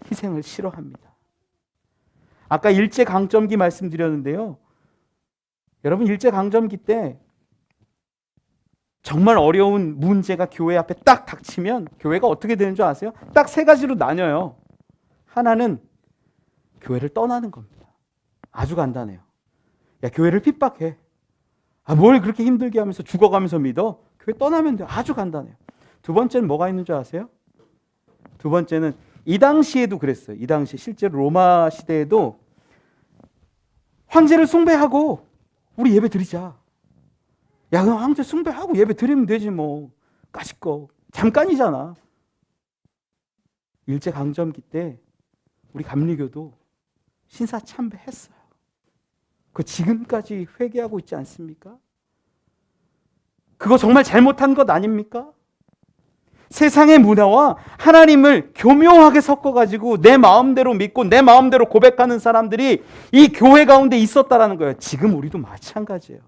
희생을 싫어합니다. 아까 일제강점기 말씀드렸는데요. 여러분, 일제강점기 때 정말 어려운 문제가 교회 앞에 딱 닥치면 교회가 어떻게 되는 줄 아세요? 딱 세 가지로 나뉘어요. 하나는 교회를 떠나는 겁니다. 아주 간단해요. 야, 교회를 핍박해. 뭘 그렇게 힘들게 하면서 죽어가면서 믿어? 교회 떠나면 돼. 아주 간단해요. 두 번째는 뭐가 있는 줄 아세요? 두 번째는 이 당시에도 그랬어요. 이 당시 실제로 로마 시대에도 황제를 숭배하고 우리 예배 드리자. 야, 그럼 황제 숭배하고 예배 드리면 되지 뭐. 까짓거. 잠깐이잖아. 일제강점기 때 우리 감리교도 신사 참배했어요. 그 지금까지 회개하고 있지 않습니까? 그거 정말 잘못한 것 아닙니까? 세상의 문화와 하나님을 교묘하게 섞어가지고 내 마음대로 믿고 내 마음대로 고백하는 사람들이 이 교회 가운데 있었다라는 거예요. 지금 우리도 마찬가지예요.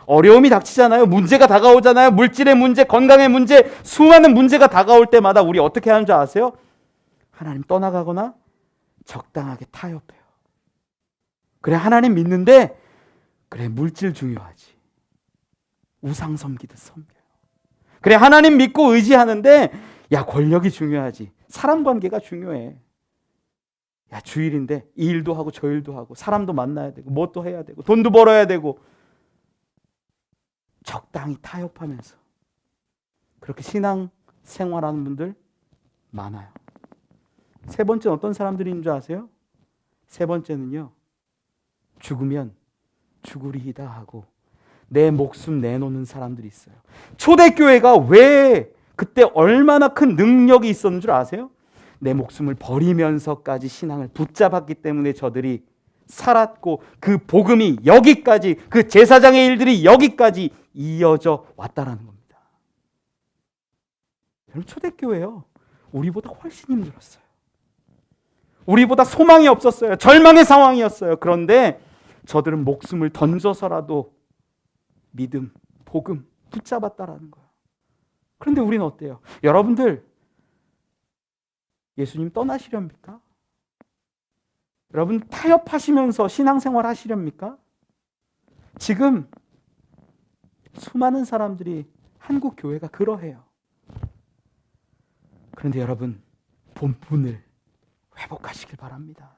어려움이 닥치잖아요. 문제가 다가오잖아요. 물질의 문제, 건강의 문제, 수많은 문제가 다가올 때마다 우리 어떻게 하는 줄 아세요? 하나님 떠나가거나 적당하게 타협해요. 그래, 하나님 믿는데 그래, 물질 중요하지. 우상 섬기듯 섬겨요. 그래, 하나님 믿고 의지하는데 야, 권력이 중요하지. 사람 관계가 중요해. 야, 주일인데 이 일도 하고 저 일도 하고 사람도 만나야 되고 뭐 또 해야 되고 돈도 벌어야 되고 적당히 타협하면서 그렇게 신앙 생활하는 분들 많아요. 세 번째는 어떤 사람들이 있는 줄 아세요? 세 번째는요, 죽으면 죽으리이다 하고 내 목숨 내놓는 사람들이 있어요. 초대교회가 왜 그때 얼마나 큰 능력이 있었는 줄 아세요? 내 목숨을 버리면서까지 신앙을 붙잡았기 때문에 저들이 살았고 그 복음이 여기까지, 그 제사장의 일들이 여기까지 이어져 왔다라는 겁니다. 여러분, 초대교회요, 우리보다 훨씬 힘들었어요. 우리보다 소망이 없었어요. 절망의 상황이었어요. 그런데 저들은 목숨을 던져서라도 믿음, 복음 붙잡았다라는 거예요. 그런데 우리는 어때요? 여러분들 예수님 떠나시렵니까? 여러분 타협하시면서 신앙생활 하시렵니까? 지금 수많은 사람들이 한국 교회가 그러해요. 그런데 여러분, 본분을 회복하시길 바랍니다.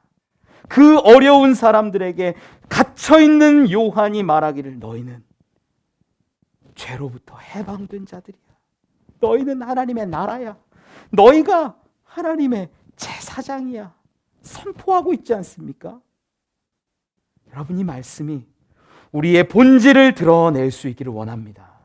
그 어려운 사람들에게 갇혀있는 요한이 말하기를 너희는 죄로부터 해방된 자들이야. 너희는 하나님의 나라야. 너희가 하나님의 제사장이야. 선포하고 있지 않습니까? 여러분, 이 말씀이 우리의 본질을 드러낼 수 있기를 원합니다.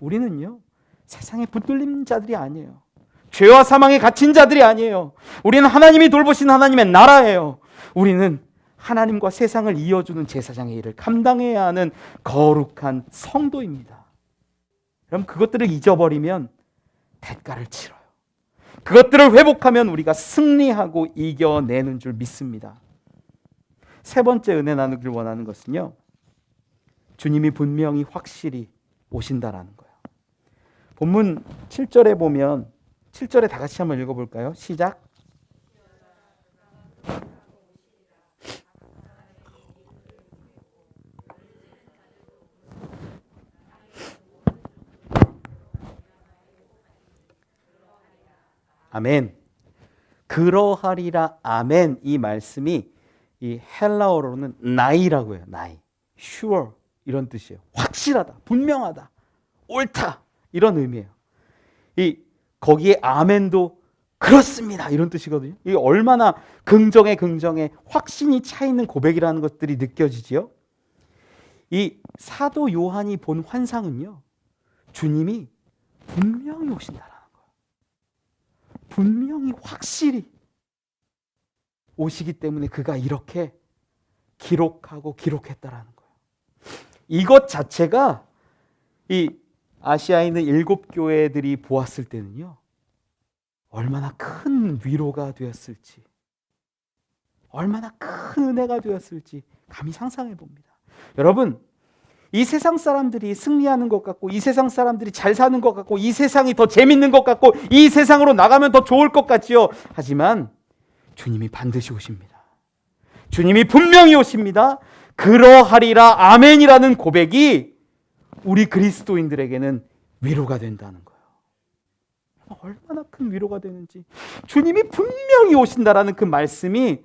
우리는요, 세상에 붙들린 자들이 아니에요. 죄와 사망에 갇힌 자들이 아니에요. 우리는 하나님이 돌보신 하나님의 나라예요. 우리는 하나님과 세상을 이어주는 제사장의 일을 감당해야 하는 거룩한 성도입니다. 그럼 그것들을 잊어버리면 대가를 치러요. 그것들을 회복하면 우리가 승리하고 이겨내는 줄 믿습니다. 세 번째 은혜 나누기를 원하는 것은요, 주님이 분명히 확실히 오신다라는 거예요. 본문 7절에 보면 7절에 다 같이 한번 읽어볼까요? 시작. 아멘. 그러하리라. 아멘. 이 말씀이 이 헬라어로는 나이라고 해요. 나이. sure 이런 뜻이에요. 확실하다, 분명하다, 옳다 이런 의미예요. 거기에 아멘도 그렇습니다 이런 뜻이거든요. 이게 얼마나 긍정에 확신이 차 있는 고백이라는 것들이 느껴지지요. 이 사도 요한이 본 환상은요, 주님이 분명히 오신다라는 거예요. 분명히 확실히 오시기 때문에 그가 이렇게 기록하고 기록했다라는 거예요. 이것 자체가 이 아시아에 있는 7교회들이 보았을 때는요, 얼마나 큰 위로가 되었을지, 얼마나 큰 은혜가 되었을지 감히 상상해 봅니다. 여러분, 이 세상 사람들이 승리하는 것 같고, 이 세상 사람들이 잘 사는 것 같고, 이 세상이 더 재밌는 것 같고, 이 세상으로 나가면 더 좋을 것 같지요. 하지만 주님이 반드시 오십니다. 주님이 분명히 오십니다. 그러하리라. 아멘이라는 고백이 우리 그리스도인들에게는 위로가 된다는 거예요. 얼마나 큰 위로가 되는지, 주님이 분명히 오신다라는 그 말씀이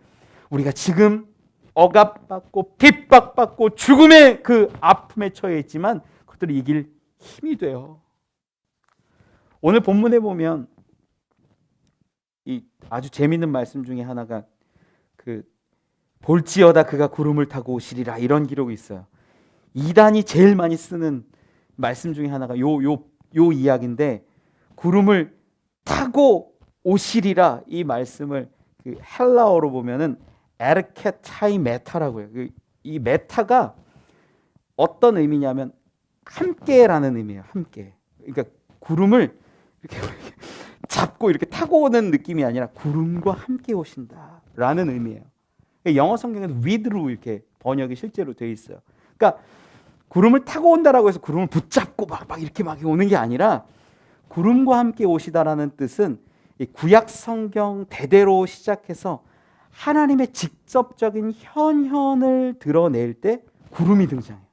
우리가 지금 억압받고 핍박받고 죽음의 그 아픔에 처해 있지만 그것들을 이길 힘이 돼요. 오늘 본문에 보면 이 아주 재밌는 말씀 중에 하나가 그 볼지어다 그가 구름을 타고 오시리라 이런 기록이 있어요. 이단이 제일 많이 쓰는 말씀 중에 하나가 요 이야기인데 구름을 타고 오시리라 이 말씀을 그 헬라어로 보면은 에르케타이 메타라고 해요. 이 메타가 어떤 의미냐면 함께라는 의미예요. 함께. 그러니까 구름을 이렇게 잡고 이렇게 타고 오는 느낌이 아니라 구름과 함께 오신다라는 의미예요. 영어 성경에도 with로 이렇게 번역이 실제로 되어 있어요. 그러니까 구름을 타고 온다라고 해서 구름을 붙잡고 막 이렇게 막 오는 게 아니라 구름과 함께 오시다라는 뜻은 구약 성경 대대로 시작해서 하나님의 직접적인 현현을 드러낼 때 구름이 등장해요.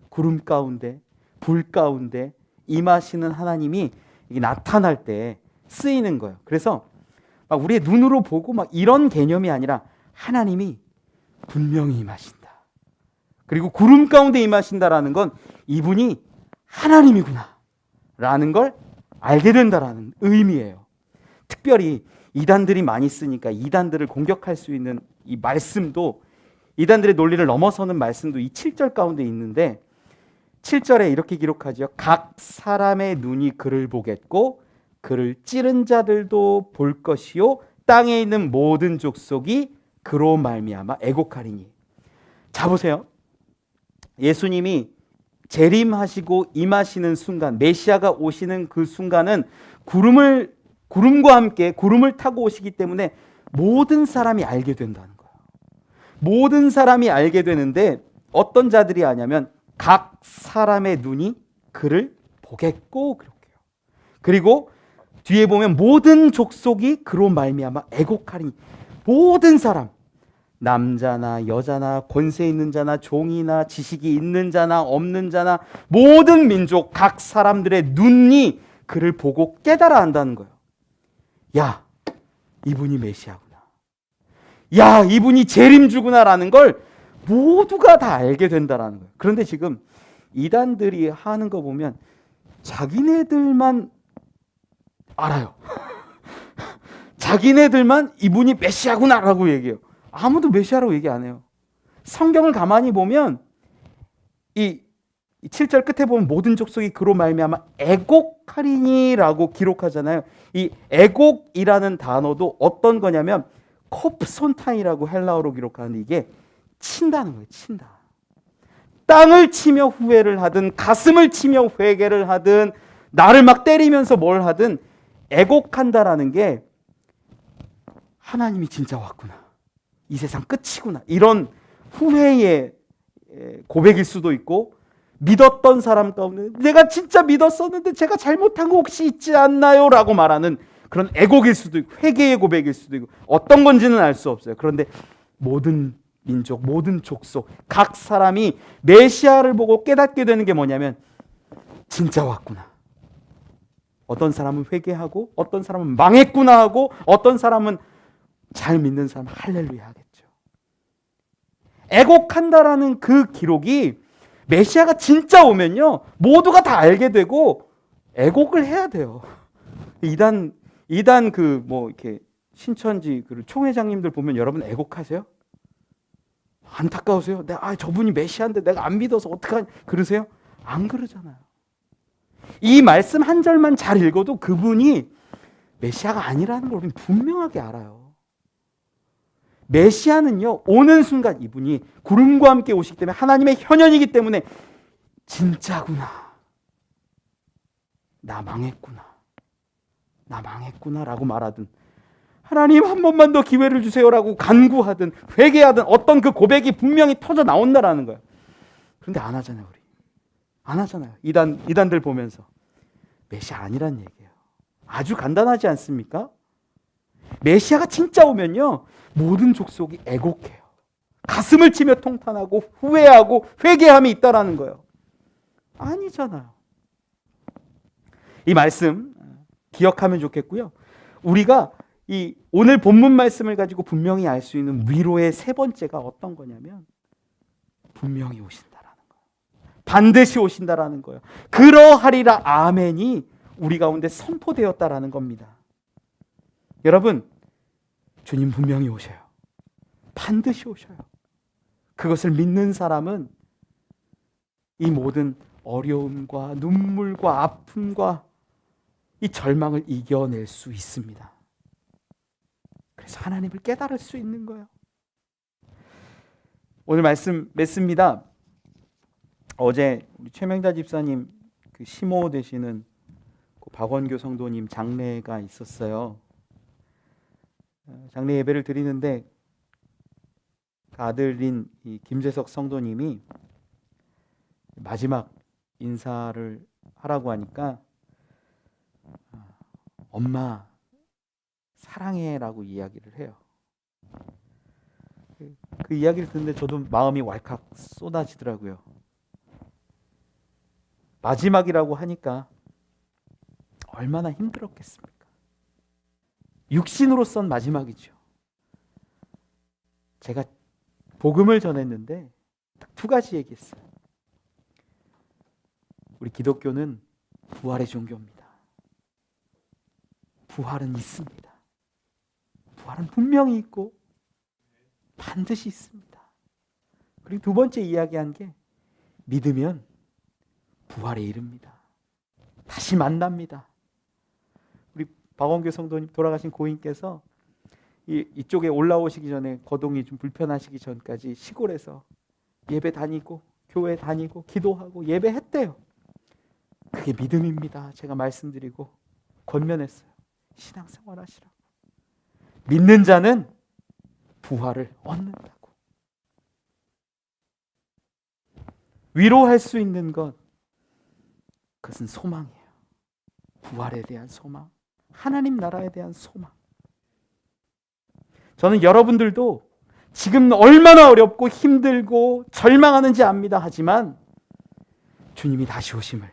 구름 가운데, 불 가운데 임하시는 하나님이 나타날 때 쓰이는 거예요. 그래서 막 우리의 눈으로 보고 막 이런 개념이 아니라 하나님이 분명히 임하신다. 그리고 구름 가운데 임하신다라는 건 이분이 하나님이구나 라는 걸 알게 된다라는 의미예요. 특별히 이단들이 많이 쓰니까 이단들을 공격할 수 있는 이 말씀도 이단들의 논리를 넘어서는 말씀도 이 7절 가운데 있는데 7절에 이렇게 기록하죠. 각 사람의 눈이 그를 보겠고 그를 찌른 자들도 볼 것이요 땅에 있는 모든 족속이 그로 말미암아 애곡하리니. 자 보세요. 예수님이 재림하시고 임하시는 순간, 메시아가 오시는 그 순간은 구름과 함께 구름을 타고 오시기 때문에 모든 사람이 알게 된다는 거예요. 모든 사람이 알게 되는데 어떤 자들이 아냐면 각 사람의 눈이 그를 보겠고 그렇게요. 그리고 뒤에 보면 모든 족속이 그로 말미암아 애곡하리니. 모든 사람, 남자나 여자나 권세 있는 자나 종이나 지식이 있는 자나 없는 자나 모든 민족 각 사람들의 눈이 그를 보고 깨달아 한다는 거예요. 야, 이분이 메시아구나. 야, 이분이 재림주구나라는 걸 모두가 다 알게 된다라는 거예요. 그런데 지금 이단들이 하는 거 보면 자기네들만 알아요. 자기네들만 이분이 메시아구나라고 얘기해요. 아무도 메시아라고 얘기 안 해요. 성경을 가만히 보면 이 7절 끝에 보면 모든 족속이 그로 말미암아 애곡하리니라고 기록하잖아요. 이 애곡이라는 단어도 어떤 거냐면 코프손타이라고 헬라어로 기록하는데 이게 친다는 거예요. 친다. 땅을 치며 후회를 하든 가슴을 치며 회개를 하든 나를 막 때리면서 뭘 하든 애곡한다라는 게 하나님이 진짜 왔구나. 이 세상 끝이구나. 이런 후회의 고백일 수도 있고 믿었던 사람 가운데 내가 진짜 믿었었는데 제가 잘못한 거 혹시 있지 않나요? 라고 말하는 그런 애곡일 수도 있고 회개의 고백일 수도 있고 어떤 건지는 알 수 없어요. 그런데 모든 민족, 모든 족속, 각 사람이 메시아를 보고 깨닫게 되는 게 뭐냐면 진짜 왔구나. 어떤 사람은 회개하고 어떤 사람은 망했구나 하고 어떤 사람은 잘 믿는 사람 할렐루야 하겠죠. 애곡한다라는 그 기록이 메시아가 진짜 오면요 모두가 다 알게 되고 애곡을 해야 돼요. 이단 그 뭐 이렇게 신천지 그 총회장님들 보면 여러분 애곡하세요? 안타까우세요? 저분이 메시아인데 내가 안 믿어서 어떡하냐 그러세요? 안 그러잖아요. 이 말씀 한 절만 잘 읽어도 그분이 메시아가 아니라는 걸 우리는 분명하게 알아요. 메시아는요 오는 순간 이분이 구름과 함께 오시기 때문에 하나님의 현현이기 때문에 진짜구나. 나 망했구나. 나 망했구나라고 말하든 하나님 한 번만 더 기회를 주세요라고 간구하든 회개하든 어떤 그 고백이 분명히 터져 나온다라는 거예요. 그런데 안 하잖아요. 우리 안 하잖아요. 이단들 보면서 메시아 아니란 얘기예요. 아주 간단하지 않습니까? 메시아가 진짜 오면요 모든 족속이 애곡해요. 가슴을 치며 통탄하고 후회하고 회개함이 있다라는 거예요. 아니잖아요. 이 말씀 기억하면 좋겠고요. 우리가 이 오늘 본문 말씀을 가지고 분명히 알 수 있는 위로의 세 번째가 어떤 거냐면 분명히 오신다라는 거예요. 반드시 오신다라는 거예요. 그러하리라 아멘이 우리 가운데 선포되었다라는 겁니다. 여러분, 주님 분명히 오셔요. 반드시 오셔요. 그것을 믿는 사람은 이 모든 어려움과 눈물과 아픔과 이 절망을 이겨낼 수 있습니다. 그래서 하나님을 깨달을 수 있는 거예요. 오늘 말씀 맺습니다. 어제 우리 최명자 집사님 그 시모 되시는 그 박원교 성도님 장례가 있었어요. 장례 예배를 드리는데 그 아들인 이 김재석 성도님이 마지막 인사를 하라고 하니까 엄마 사랑해라고 이야기를 해요. 그 이야기를 듣는데 저도 마음이 왈칵 쏟아지더라고요. 마지막이라고 하니까 얼마나 힘들었겠습니까? 육신으로선 마지막이죠. 제가 복음을 전했는데 딱 두 가지 얘기했어요. 우리 기독교는 부활의 종교입니다. 부활은 있습니다. 부활은 분명히 있고 반드시 있습니다. 그리고 두 번째 이야기한 게 믿으면 부활에 이릅니다. 다시 만납니다. 우리 박원교 성도님 돌아가신 고인께서 이쪽에 올라오시기 전에 거동이 좀 불편하시기 전까지 시골에서 예배 다니고 교회 다니고 기도하고 예배했대요. 그게 믿음입니다. 제가 말씀드리고 권면했어요. 신앙생활 하시라고. 믿는 자는 부활을 얻는다고. 위로할 수 있는 것, 그것은 소망이에요. 부활에 대한 소망, 하나님 나라에 대한 소망. 저는 여러분들도 지금 얼마나 어렵고 힘들고 절망하는지 압니다. 하지만 주님이 다시 오심을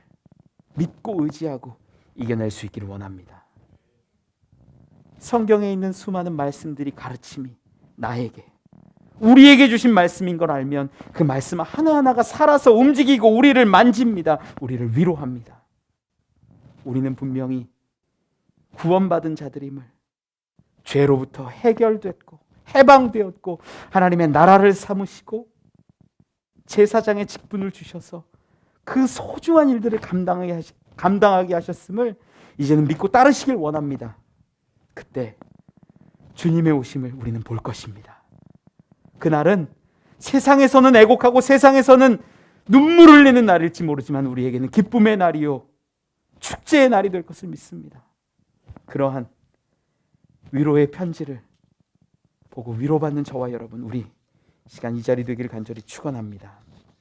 믿고 의지하고 이겨낼 수 있기를 원합니다. 성경에 있는 수많은 말씀들이 가르침이 나에게, 우리에게 주신 말씀인 걸 알면 그 말씀 하나하나가 살아서 움직이고 우리를 만집니다. 우리를 위로합니다. 우리는 분명히 구원받은 자들임을, 죄로부터 해결됐고 해방되었고 하나님의 나라를 삼으시고 제사장의 직분을 주셔서 그 소중한 일들을 감당하게 하셨음을 이제는 믿고 따르시길 원합니다. 그때 주님의 오심을 우리는 볼 것입니다. 그날은 세상에서는 애곡하고 세상에서는 눈물 흘리는 날일지 모르지만 우리에게는 기쁨의 날이요 축제의 날이 될 것을 믿습니다. 그러한 위로의 편지를 보고 위로받는 저와 여러분, 우리 시간 이 자리 되기를 간절히 축원합니다.